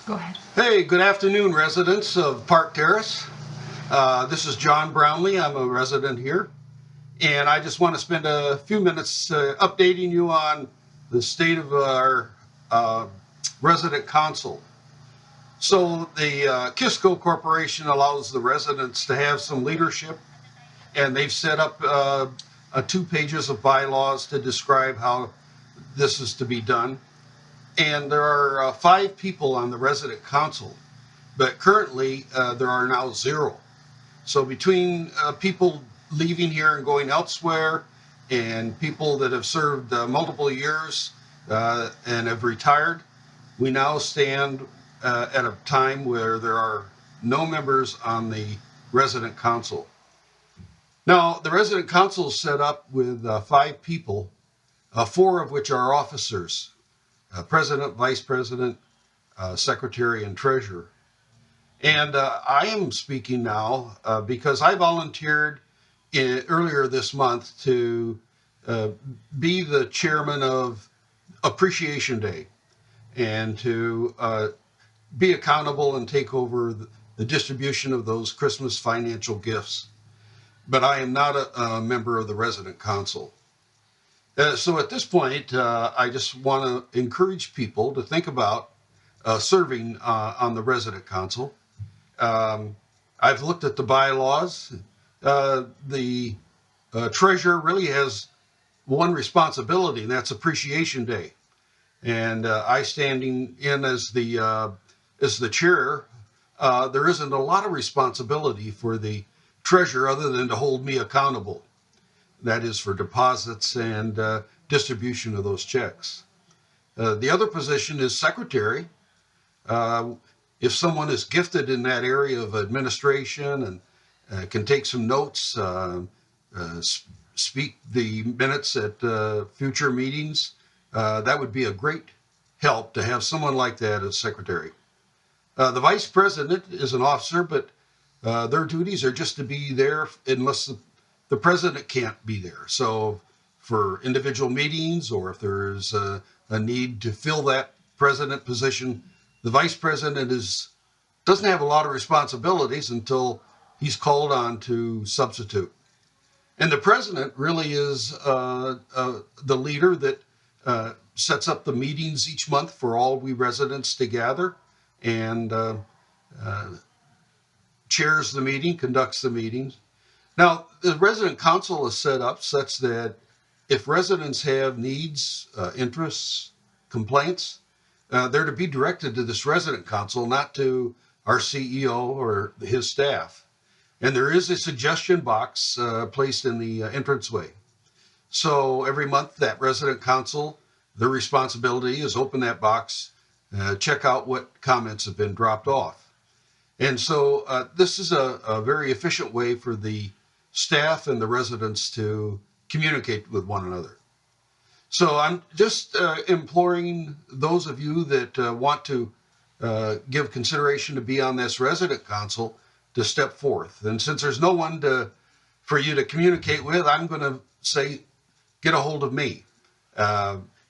Go ahead. Hey, good afternoon, residents of Park Terrace. This is John Brownlee. I'm a resident here, and I just want to spend a few minutes updating you on the state of our resident council. So the Kisco Corporation allows the residents to have some leadership, and they've set up 2 pages of bylaws to describe how this is to be done. And there are 5 people on the resident council, but currently there are now 0. So between people leaving here and going elsewhere, and people that have served multiple years and have retired, we now stand at a time where there are no members on the resident council. Now, the resident council is set up with 5 people, 4 of which are officers, president, vice president, secretary, and treasurer. And I am speaking now because I volunteered earlier this month to be the chairman of Appreciation Day and to be accountable and take over the distribution of those Christmas financial gifts. But I am not a member of the resident council. So at this point, I just want to encourage people to think about serving on the resident council. I've looked at the bylaws. The treasurer really has one responsibility, and that's Appreciation Day. And I standing in as the chair, there isn't a lot of responsibility for the treasurer other than to hold me accountable. That is for deposits and distribution of those checks. The other position is secretary. If someone is gifted in that area of administration and can take some notes, speak the minutes at future meetings, that would be a great help to have someone like that as secretary. The vice president is an officer, but their duties are just to be there unless the president can't be there. So for individual meetings, or if there's a need to fill that president position, the vice president doesn't have a lot of responsibilities until he's called on to substitute. And the president really is the leader that sets up the meetings each month for all we residents to gather, and chairs the meeting, conducts the meetings. Now, the resident council is set up such that if residents have needs, interests, complaints, they're to be directed to this resident council, not to our CEO or his staff. And there is a suggestion box placed in the entranceway. So every month that resident council, their responsibility is open that box, check out what comments have been dropped off. And so this is a very efficient way for the staff and the residents to communicate with one another. So I'm just imploring those of you that want to give consideration to be on this resident council to step forth. And since there's no one for you to communicate with, I'm going to say, get a hold of me.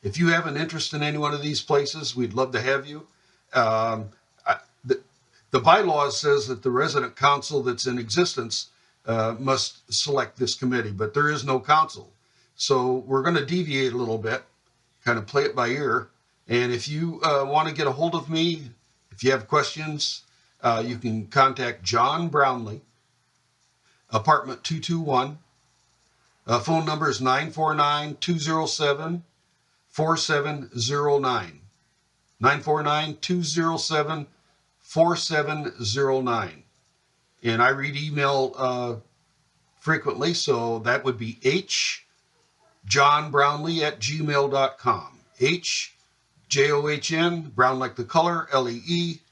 If you have an interest in any one of these places, we'd love to have you. The bylaws says that the resident council that's in existence must select this committee, but there is no council. So we're going to deviate a little bit, kind of play it by ear. And if you want to get a hold of me, if you have questions, you can contact John Brownlee, apartment 221. Phone number is 949-207-4709. 949-207-4709. And I read email frequently, so that would be johnbrownlee@gmail.com. HJOHN, Brown like the color, LEE,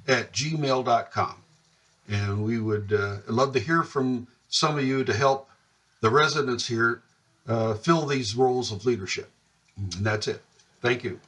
@gmail.com. And we would love to hear from some of you to help the residents here fill these roles of leadership. And that's it. Thank you.